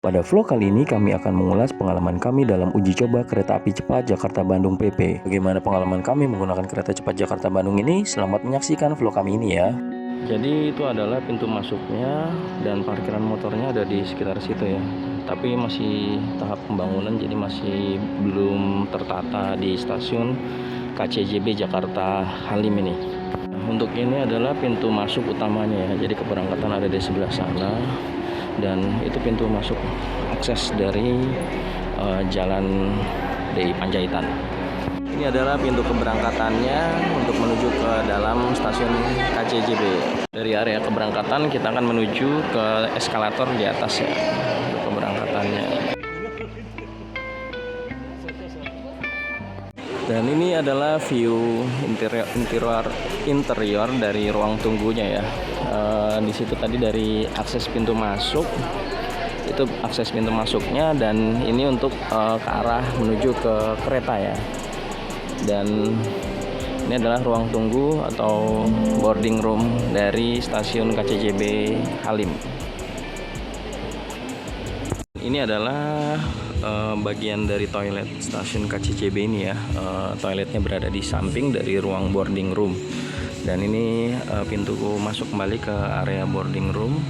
Pada vlog kali ini kami akan mengulas pengalaman kami dalam uji coba kereta api cepat Jakarta-Bandung PP. Bagaimana pengalaman kami menggunakan kereta cepat Jakarta-Bandung ini? Selamat menyaksikan vlog kami ini ya. Jadi itu adalah pintu masuknya dan parkiran motornya ada di sekitar situ ya. Tapi masih tahap pembangunan, jadi masih belum tertata di stasiun KCJB Jakarta Halim ini. Untuk ini adalah pintu masuk utamanya ya. Jadi keberangkatan ada di sebelah sana. Dan itu pintu masuk akses dari Jalan DI Panjaitan. Ini adalah pintu keberangkatannya untuk menuju ke dalam stasiun KCJB. Dari area keberangkatan kita akan menuju ke eskalator di atas ya, untuk keberangkatannya. Dan ini adalah view interior dari ruang tunggunya ya. Di situ tadi dari akses pintu masuk, itu akses pintu masuknya, dan ini untuk ke arah menuju ke kereta ya. Dan ini adalah ruang tunggu atau boarding room dari stasiun KCJB Halim. Ini adalah bagian dari toilet stasiun KCJB ini ya. Toiletnya berada di samping dari ruang boarding room. Dan ini pintu masuk kembali ke area boarding room.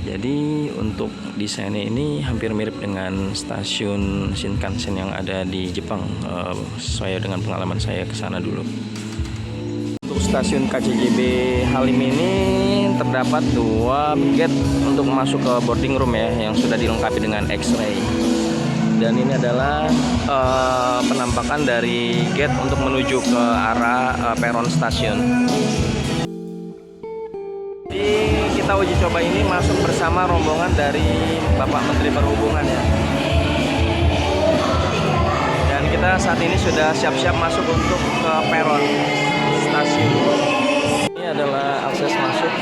Jadi untuk desainnya ini hampir mirip dengan stasiun Shinkansen yang ada di Jepang, sesuai dengan pengalaman saya ke sana dulu. Untuk stasiun KCJB Halim ini terdapat 2 gate untuk masuk ke boarding room ya, yang sudah dilengkapi dengan X-ray. Dan ini adalah penampakan dari gate untuk menuju ke arah peron stasiun. Jadi kita uji coba ini masuk bersama rombongan dari Bapak Menteri Perhubungan ya. Dan kita saat ini sudah siap-siap masuk untuk ke peron stasiun. Ini adalah akses masuk,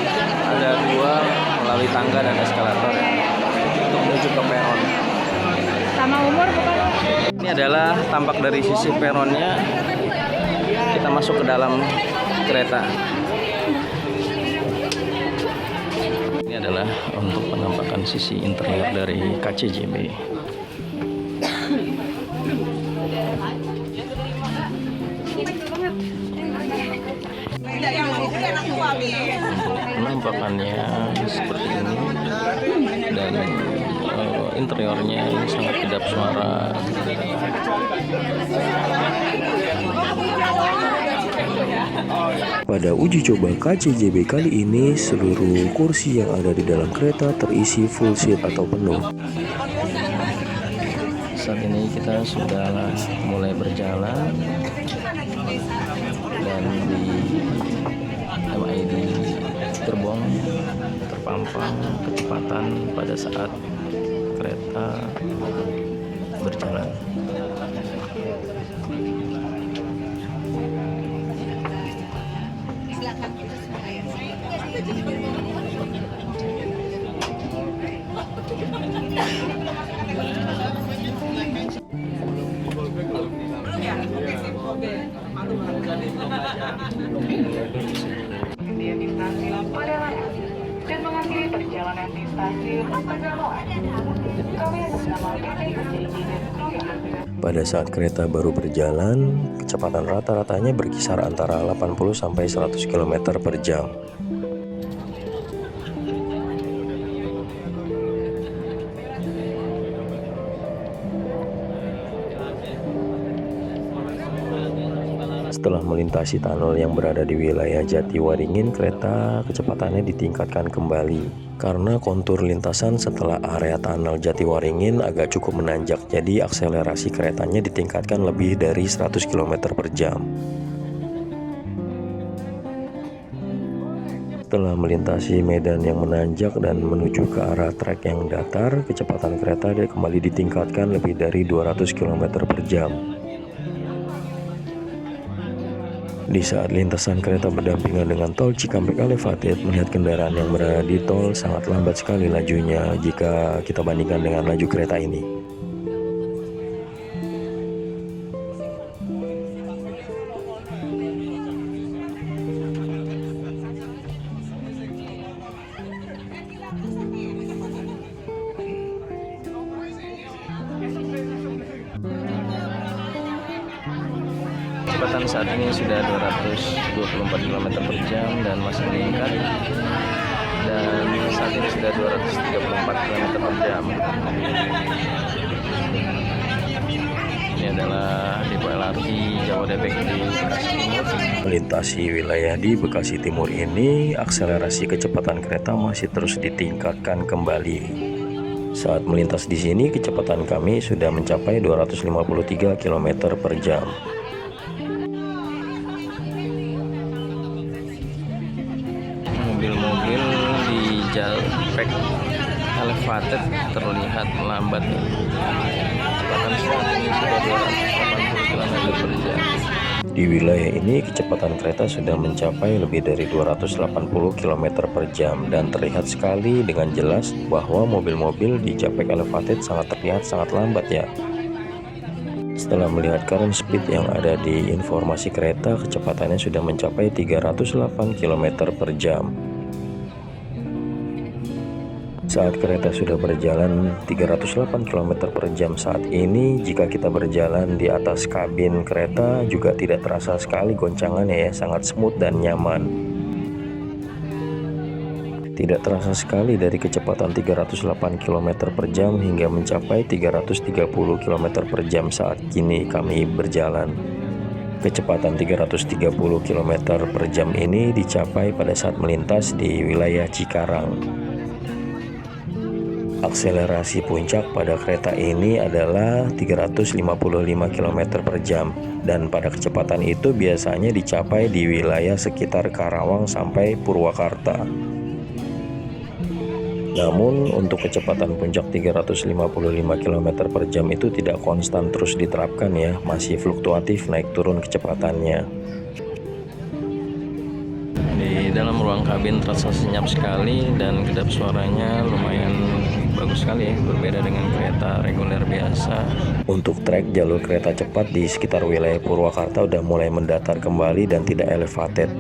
ada 2 melalui tangga dan eskalator ya, untuk menuju ke peron. Sama umur bukan? Ini adalah tampak dari sisi peronnya. Kita masuk ke dalam kereta. Ini adalah untuk penampakan sisi interior dari KCJB. Penampakannya seperti ini, dan interiornya ini sangat kedap suara. Pada uji coba KCJB kali ini, seluruh kursi yang ada di dalam kereta terisi full seat atau penuh. Saat ini kita sudah mulai berjalan, dan di MID terbang terpampang kecepatan pada saat kereta berjalan. Dan mengakhiri perjalanan di stasiun Tegaluar. Kami bersama PT KCJ dan kru yang Pada saat kereta baru berjalan, kecepatan rata-ratanya berkisar antara 80 sampai 100 km per jam. Setelah melintasi tunnel yang berada di wilayah Jatiwaringin, kereta kecepatannya ditingkatkan kembali karena kontur lintasan setelah area tunnel Jatiwaringin agak cukup menanjak, jadi akselerasi keretanya ditingkatkan lebih dari 100 km per jam. Setelah melintasi medan yang menanjak dan menuju ke arah trek yang datar, kecepatan kereta kembali ditingkatkan lebih dari 200 km per jam. Di saat lintasan kereta berdampingan dengan tol Cikampek Elevated, melihat kendaraan yang berada di tol sangat lambat sekali lajunya jika kita bandingkan dengan laju kereta ini. kecepatan saat ini sudah 224 km per jam dan masih meningkat, dan saat ini sudah 234 km per jam. Ini adalah depo LRT Jabodebek di Bekasi Timur. Melintasi wilayah di Bekasi Timur ini, akselerasi kecepatan kereta masih terus ditingkatkan kembali. Saat melintas di sini, kecepatan kami sudah mencapai 253 km per jam. Mobil-mobil di Jalpek Elevated terlihat lambat. Kecepatan saat ini sudah 280 km per jam. Di wilayah ini kecepatan kereta sudah mencapai lebih dari 280 km per jam, dan terlihat sekali dengan jelas bahwa mobil-mobil di Jalpek Elevated terlihat sangat lambat ya. Setelah melihat current speed yang ada di informasi kereta, kecepatannya sudah mencapai 308 km per jam. Saat kereta sudah berjalan 308 km per jam saat ini, jika kita berjalan di atas kabin kereta juga tidak terasa sekali goncangannya ya, sangat smooth dan nyaman. Tidak terasa sekali dari kecepatan 308 km per jam hingga mencapai 330 km per jam saat kini kami berjalan. Kecepatan 330 km per jam ini dicapai pada saat melintas di wilayah Cikarang. Akselerasi puncak pada kereta ini adalah 355 km per jam, dan pada kecepatan itu biasanya dicapai di wilayah sekitar Karawang sampai Purwakarta. Namun untuk kecepatan puncak 355 km per jam itu tidak konstan terus diterapkan ya, masih fluktuatif naik turun kecepatannya. Di dalam ruang kabin terasa senyap sekali dan kedap suaranya lumayan bagus sekali ya, berbeda dengan kereta reguler biasa. Untuk trek jalur kereta cepat di sekitar wilayah Purwakarta udah mulai mendatar kembali dan tidak elevated.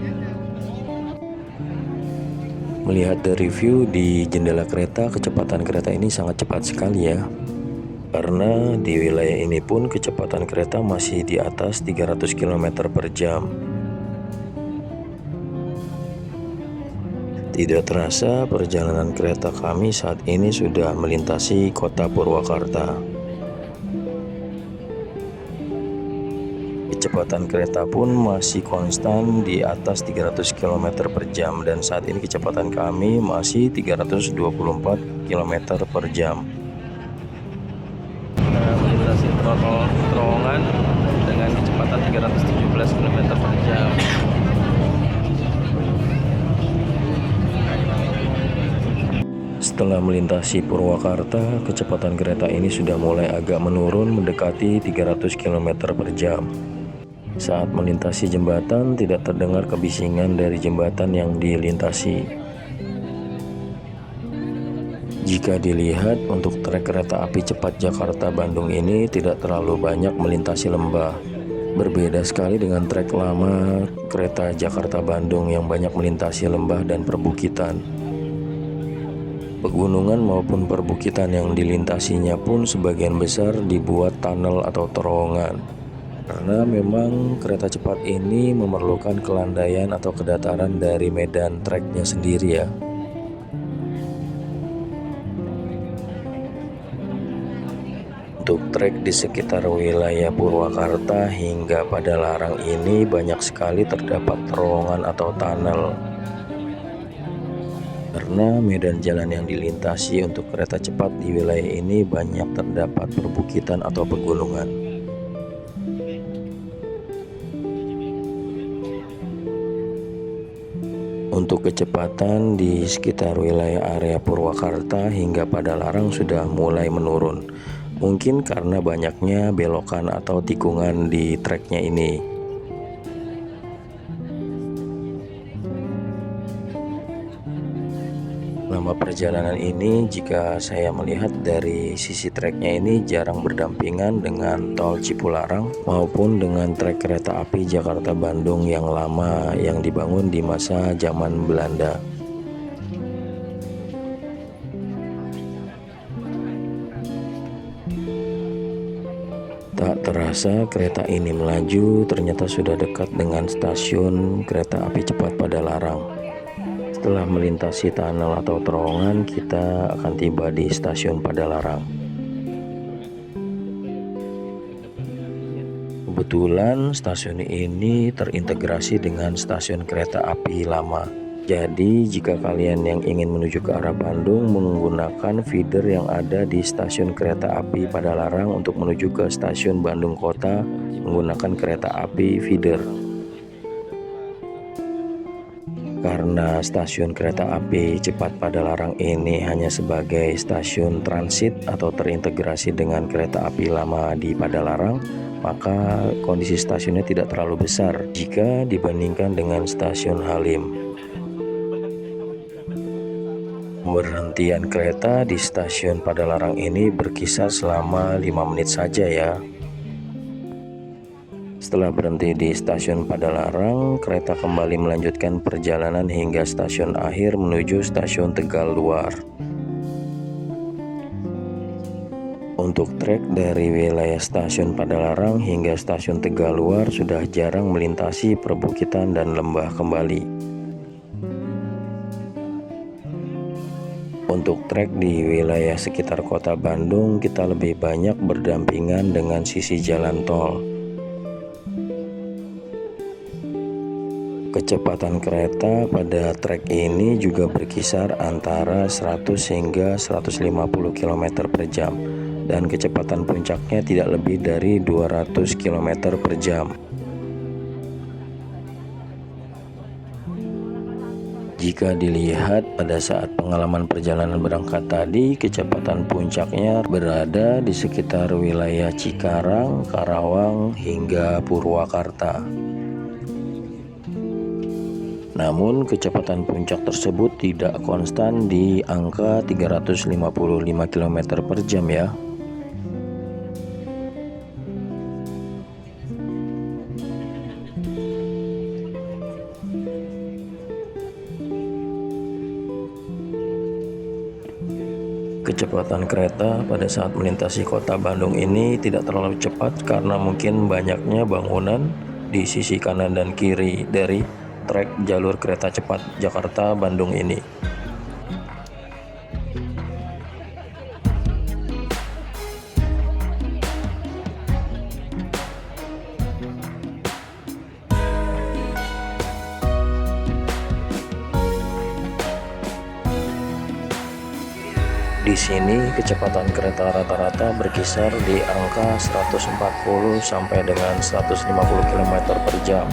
Melihat dari view di jendela kereta, kecepatan kereta ini sangat cepat sekali ya. Karena di wilayah ini pun kecepatan kereta masih di atas 300 km per jam. Tidak terasa perjalanan kereta kami saat ini sudah melintasi kota Purwakarta. Kecepatan kereta pun masih konstan di atas 300 km per jam, dan saat ini kecepatan kami masih 324 km per jam. Melintasi terowongan dengan kecepatan 317 km per jam. Setelah melintasi Purwakarta, kecepatan kereta ini sudah mulai agak menurun mendekati 300 km per jam. Saat melintasi jembatan, tidak terdengar kebisingan dari jembatan yang dilintasi. Jika dilihat, untuk trek kereta api cepat Jakarta-Bandung ini tidak terlalu banyak melintasi lembah. Berbeda sekali dengan trek lama kereta Jakarta-Bandung yang banyak melintasi lembah dan perbukitan. Pegunungan maupun perbukitan yang dilintasinya pun sebagian besar dibuat tunnel atau terowongan. Karena memang kereta cepat ini memerlukan kelandaian atau kedataran dari medan treknya sendiri ya. Untuk trek di sekitar wilayah Purwakarta hingga pada Larang ini banyak sekali terdapat terowongan atau tunnel. Karena medan jalan yang dilintasi untuk kereta cepat di wilayah ini banyak terdapat perbukitan atau pegunungan. Untuk kecepatan di sekitar wilayah area Purwakarta hingga pada Larang sudah mulai menurun. Mungkin karena banyaknya belokan atau tikungan di treknya ini. Lama perjalanan ini, jika saya melihat dari sisi treknya ini jarang berdampingan dengan tol Cipularang maupun dengan trek kereta api Jakarta-Bandung yang lama yang dibangun di masa zaman Belanda. Tak terasa kereta ini melaju, ternyata sudah dekat dengan stasiun kereta api cepat Padalarang. Setelah melintasi tunnel atau terowongan, kita akan tiba di stasiun Padalarang. Kebetulan stasiun ini terintegrasi dengan stasiun kereta api lama. Jadi jika kalian yang ingin menuju ke arah Bandung menggunakan feeder yang ada di stasiun kereta api Padalarang untuk menuju ke stasiun Bandung Kota menggunakan kereta api feeder. Karena stasiun kereta api cepat Padalarang ini hanya sebagai stasiun transit atau terintegrasi dengan kereta api lama di Padalarang, maka kondisi stasiunnya tidak terlalu besar jika dibandingkan dengan stasiun Halim. Pemberhentian kereta di stasiun Padalarang ini berkisar selama 5 menit saja ya. Setelah berhenti di stasiun Padalarang, kereta kembali melanjutkan perjalanan hingga stasiun akhir menuju stasiun Tegaluar. Untuk trek dari wilayah stasiun Padalarang hingga stasiun Tegaluar sudah jarang melintasi perbukitan dan lembah kembali. Untuk trek di wilayah sekitar kota Bandung, kita lebih banyak berdampingan dengan sisi jalan tol. Kecepatan kereta pada trek ini juga berkisar antara 100 hingga 150 km per jam dan kecepatan puncaknya tidak lebih dari 200 km per jam. Jika dilihat pada saat pengalaman perjalanan berangkat tadi, kecepatan puncaknya berada di sekitar wilayah Cikarang, Karawang, hingga Purwakarta. Namun kecepatan puncak tersebut tidak konstan di angka 355 km per jam ya. Kecepatan kereta pada saat melintasi kota Bandung ini tidak terlalu cepat karena mungkin banyaknya bangunan di sisi kanan dan kiri dari trek jalur kereta cepat Jakarta-Bandung ini. Di sini kecepatan kereta rata-rata berkisar di angka 140 sampai dengan 150 km per jam.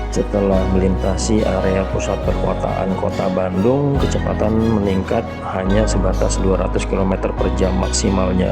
Setelah melintasi area pusat perkotaan kota Bandung, kecepatan meningkat hanya sebatas 200 km per jam maksimalnya.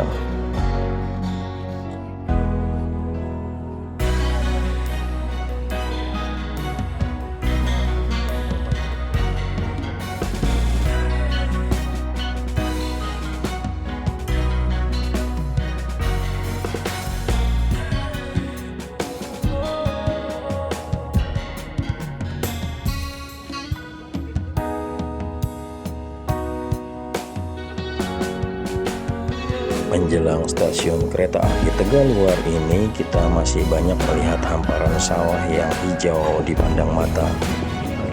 Menjelang stasiun kereta api Tegaluar ini, kita masih banyak melihat hamparan sawah yang hijau dipandang mata.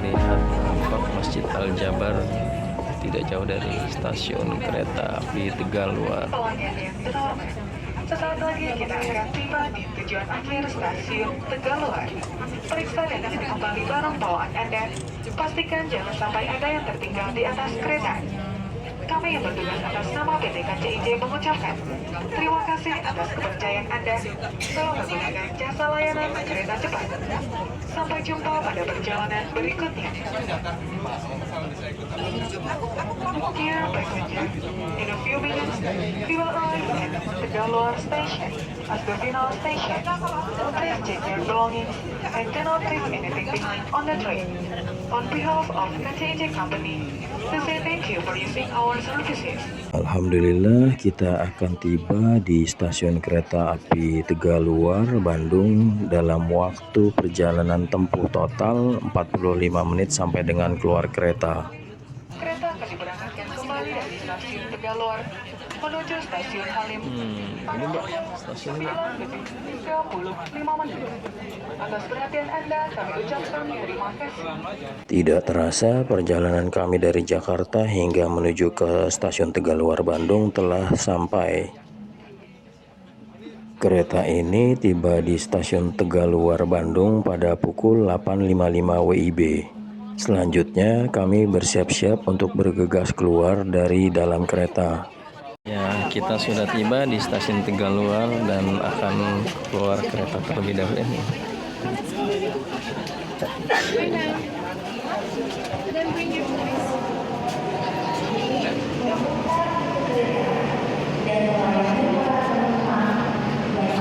Melihat nampak Masjid Al-Jabar tidak jauh dari stasiun kereta api Tegaluar. Pelanggan yang terhormat, sesaat lagi kita akan tiba di tujuan akhir stasiun Tegaluar. Periksa dan cek kembali barang bawaan Anda. Pastikan jangan sampai ada yang tertinggal di atas kereta. Kami yang bertugas atas nama PT KCIJ mengucapkan terima kasih atas kepercayaan Anda dalam menggunakan jasa layanan kereta cepat. Sampai jumpa pada perjalanan berikutnya. Dear passenger, in a few minutes we will arrive at Tegaluar Station as the final station. Please check your belongings and do not leave anything behind on the train. On behalf of KCJ Company, we say thank you for using our services. Alhamdulillah kita akan tiba di stasiun kereta api Tegaluar, Bandung dalam waktu perjalanan tempuh total 45 menit sampai dengan keluar kereta. Kereta akan diberangkatkan kembali dari stasiun Tegaluar menuju stasiun Halim. Ini Mbak, stasiunnya. 9:35 menit. Atas perhatian Anda, kami ucapkan terima kasih. Tidak terasa perjalanan kami dari Jakarta hingga menuju ke stasiun Tegaluar Bandung telah sampai. Kereta ini tiba di stasiun Tegaluar Bandung pada pukul 8.55 WIB. Selanjutnya kami bersiap-siap untuk bergegas keluar dari dalam kereta. Ya, kita sudah tiba di stasiun Tegaluar dan akan keluar kereta terlebih dahulu ini.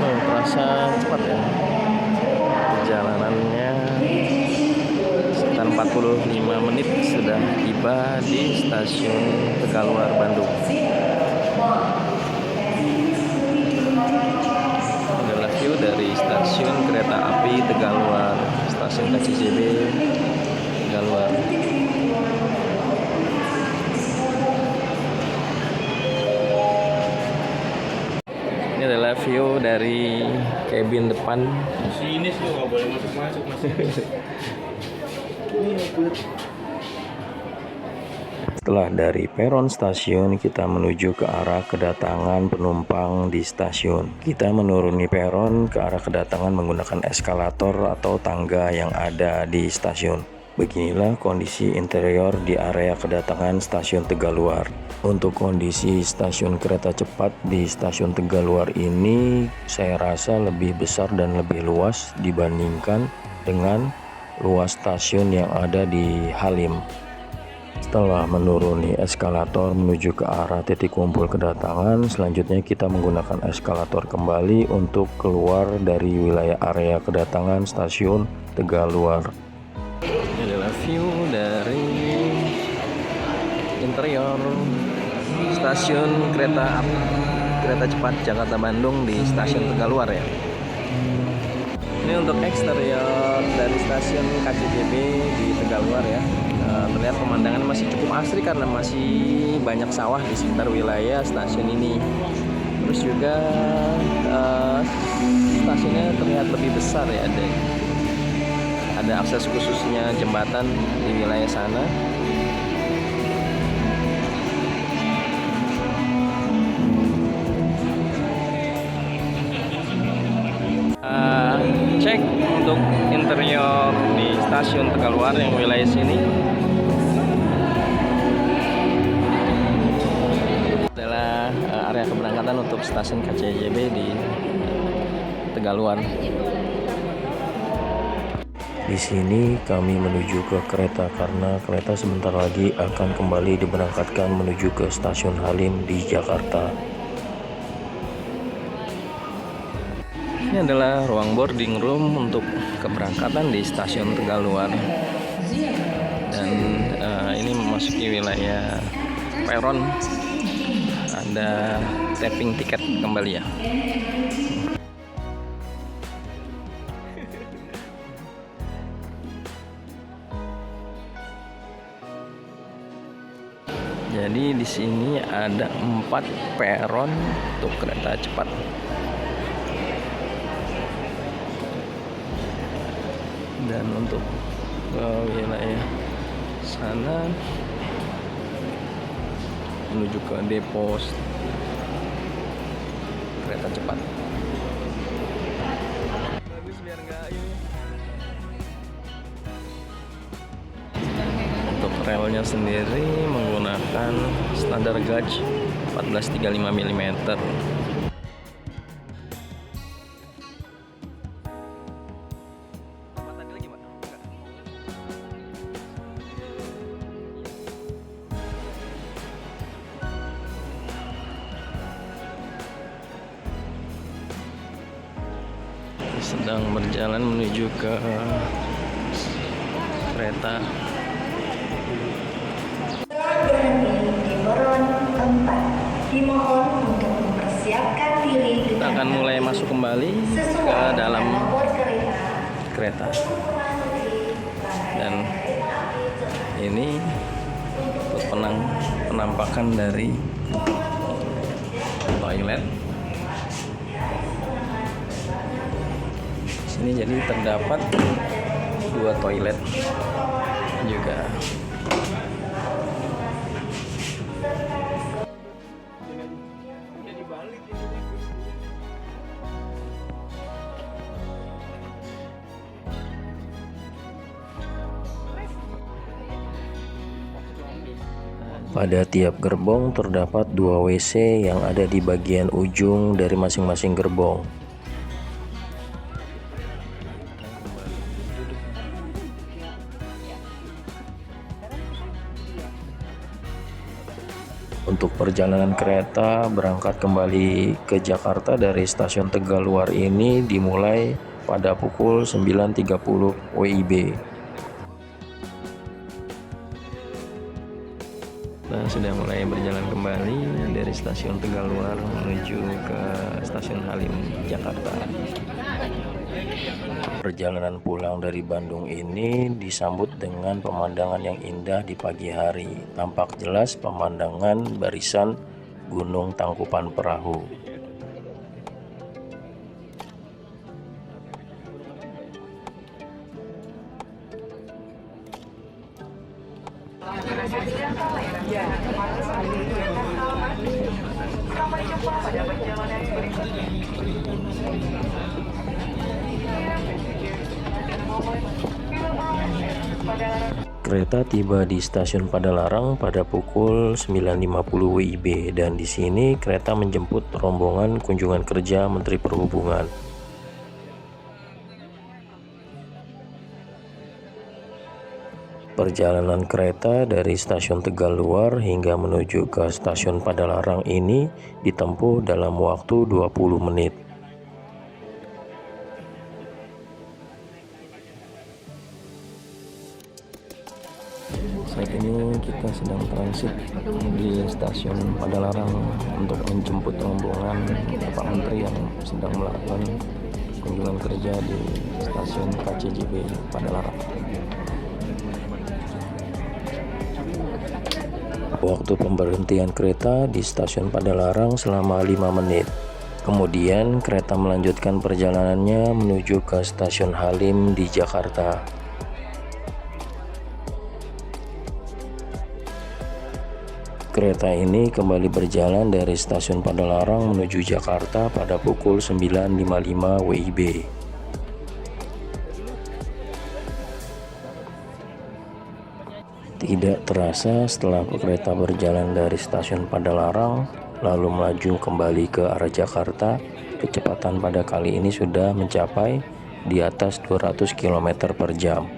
Terasa cepat ya perjalanannya, sekitar 45 menit sudah tiba di stasiun Tegaluar Bandung. Adalah view dari stasiun kereta api Tegaluar, stasiun KCJB Tegaluar. Ini adalah view dari kabin depan. Sini tuh nggak boleh masuk mas. Setelah dari peron stasiun, kita menuju ke arah kedatangan penumpang di stasiun. Kita menuruni peron ke arah kedatangan menggunakan eskalator atau tangga yang ada di stasiun. Beginilah kondisi interior di area kedatangan stasiun Tegaluar. Untuk kondisi stasiun kereta cepat di stasiun Tegaluar ini, saya rasa lebih besar dan lebih luas dibandingkan dengan luas stasiun yang ada di Halim. Setelah menuruni eskalator menuju ke arah titik kumpul kedatangan, selanjutnya kita menggunakan eskalator kembali untuk keluar dari wilayah area kedatangan stasiun Tegaluar. Ini adalah view dari interior stasiun kereta cepat Jakarta Bandung di stasiun Tegaluar ya. Ini untuk eksterior dari stasiun KCJB di Tegaluar ya. Terlihat pemandangan masih cukup asri karena masih banyak sawah di sekitar wilayah stasiun ini. Terus juga stasiunnya terlihat lebih besar ya, ada akses khususnya jembatan di wilayah sana. Cek untuk interior di stasiun Tegaluar yang wilayah sini. Adalah area keberangkatan untuk stasiun KCJB di Tegaluar. Di sini kami menuju ke kereta karena kereta sebentar lagi akan kembali diberangkatkan menuju ke stasiun Halim di Jakarta. Ini adalah ruang boarding room untuk keberangkatan di stasiun Tegaluar. Dan ini memasuki wilayah peron. Ada tapping tiket kembali ya. Jadi di sini ada 4 peron untuk kereta cepat. Dan untuk wilayah sana menuju ke depo kereta cepat. Bagus biar enggak ini. Untuk relnya sendiri menggunakan standar gauge 1435 mm. Sedang berjalan menuju ke kereta akan mulai masuk kembali ke dalam kereta. Dan ini penampakan dari toilet. Di sini jadi terdapat 2 toilet juga. Pada tiap gerbong terdapat 2 WC yang ada di bagian ujung dari masing-masing gerbong. Untuk perjalanan kereta berangkat kembali ke Jakarta dari stasiun Tegaluar ini dimulai pada pukul 9.30 WIB. Sudah mulai berjalan kembali dari stasiun Tegaluar menuju ke stasiun Halim, Jakarta. Perjalanan pulang dari Bandung ini disambut dengan pemandangan yang indah di pagi hari. Tampak jelas pemandangan barisan Gunung Tangkupan Perahu. Kereta tiba di stasiun Padalarang pada pukul 9.50 WIB dan di sini kereta menjemput rombongan kunjungan kerja Menteri Perhubungan. Perjalanan kereta dari stasiun Tegaluar hingga menuju ke stasiun Padalarang ini ditempuh dalam waktu 20 menit. Saat ini kita sedang transit di stasiun Padalarang untuk menjemput rombongan Bapak Menteri yang sedang melakukan kunjungan kerja di stasiun KCJB Padalarang. Waktu pemberhentian kereta di stasiun Padalarang selama 5 menit. Kemudian kereta melanjutkan perjalanannya menuju ke stasiun Halim di Jakarta. Kereta ini kembali berjalan dari stasiun Padalarang menuju Jakarta pada pukul 9.55 WIB. Tidak terasa setelah kereta berjalan dari stasiun Padalarang lalu melaju kembali ke arah Jakarta, kecepatan pada kali ini sudah mencapai di atas 200 km per jam.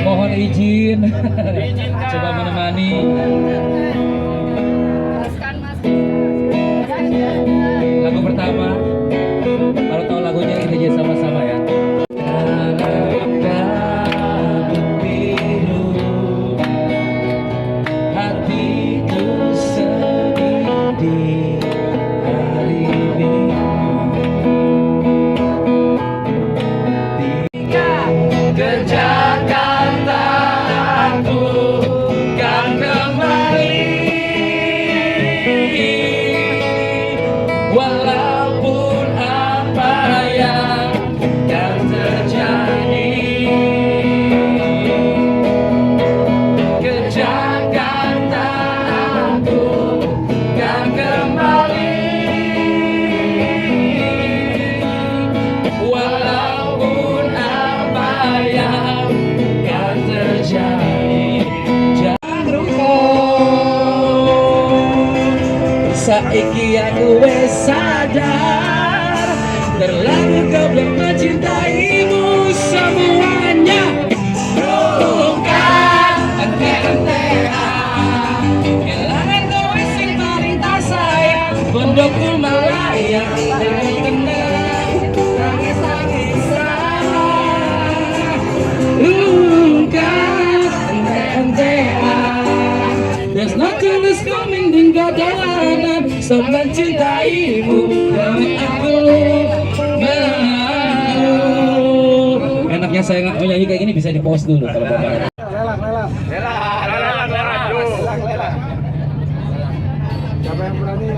Mohon izin coba menemani lagu pertama. Kalau tahu lagunya ini aja sama-sama ya. Hatiku sedih di hari Minggu ke Jakarta. Walaupun apa yang terjadi, ke Jakarta aku kan kembali. Walaupun apa yang kan terjadi, jangan rukun. Saiki aku wes sadar, terlalu goblok mencintaimu semuanya. Bukan ente-entean, kelangan kowe sing paling tak sadar. Sok mencintaimu dan aku mau. Enaknya saya nyanyi kayak gini bisa di pause dulu kalau bapak. Siapa yang berani?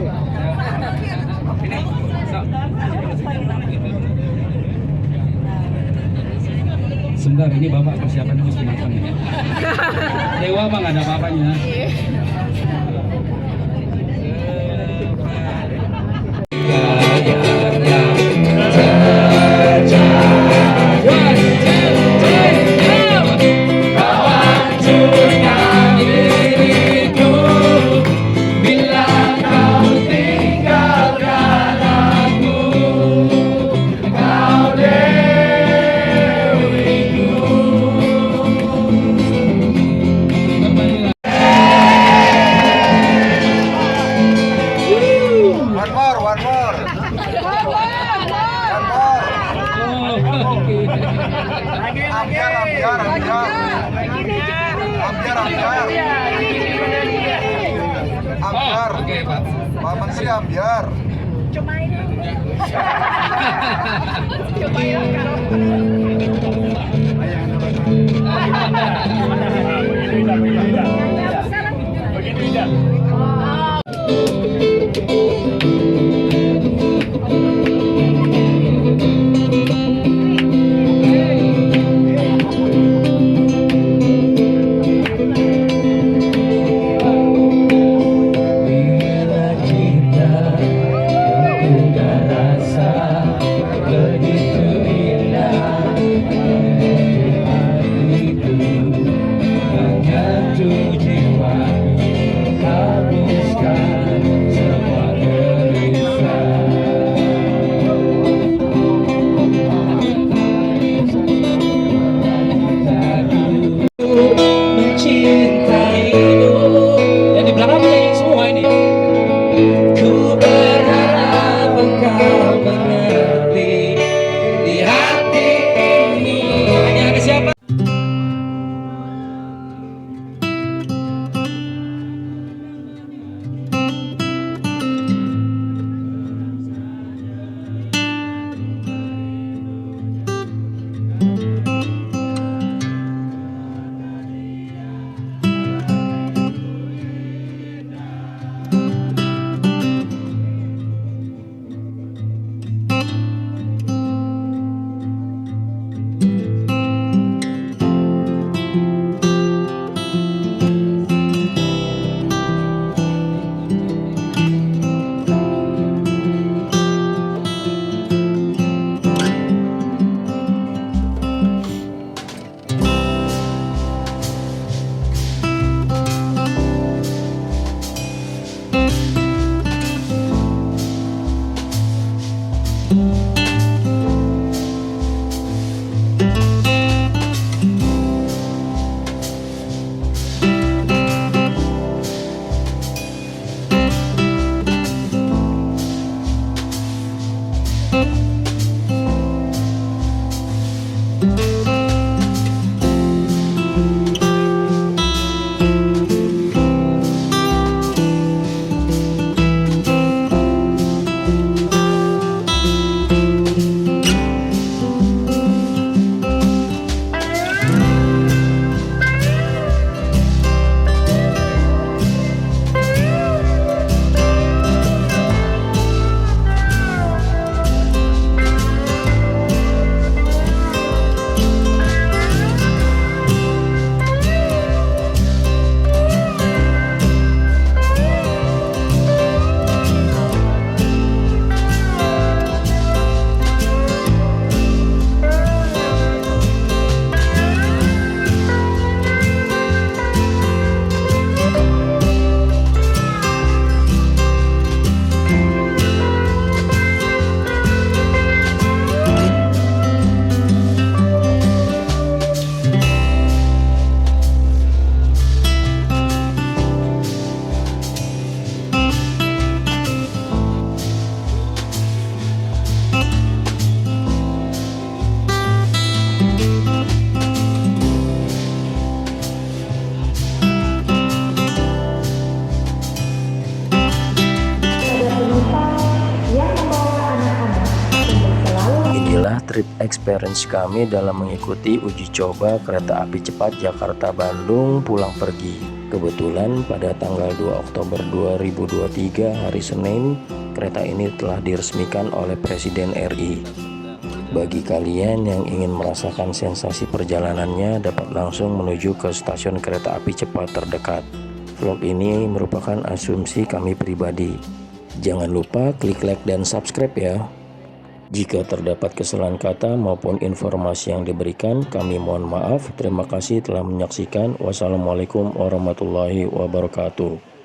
Sebentar, ini bapak persiapan mesti makan ya. Dewa mah nggak ada apa-apanya. One more, one more. One more. Ambiar, ambiar, ambiar. Ambiar, ambiar. Ambiar. Oke, Pak. Pak Menteri ambiar. Bila cinta udah rasa begitu indah, itu hanya trip experience kami dalam mengikuti uji coba kereta api cepat Jakarta-Bandung pulang pergi. Kebetulan pada tanggal 2 Oktober 2023 hari Senin, kereta ini telah diresmikan oleh Presiden RI. Bagi kalian yang ingin merasakan sensasi perjalanannya, dapat langsung menuju ke stasiun kereta api cepat terdekat. Vlog ini merupakan asumsi kami pribadi. Jangan lupa klik like dan subscribe ya. Jika terdapat kesalahan kata maupun informasi yang diberikan, kami mohon maaf. Terima kasih telah menyaksikan. Wassalamualaikum warahmatullahi wabarakatuh.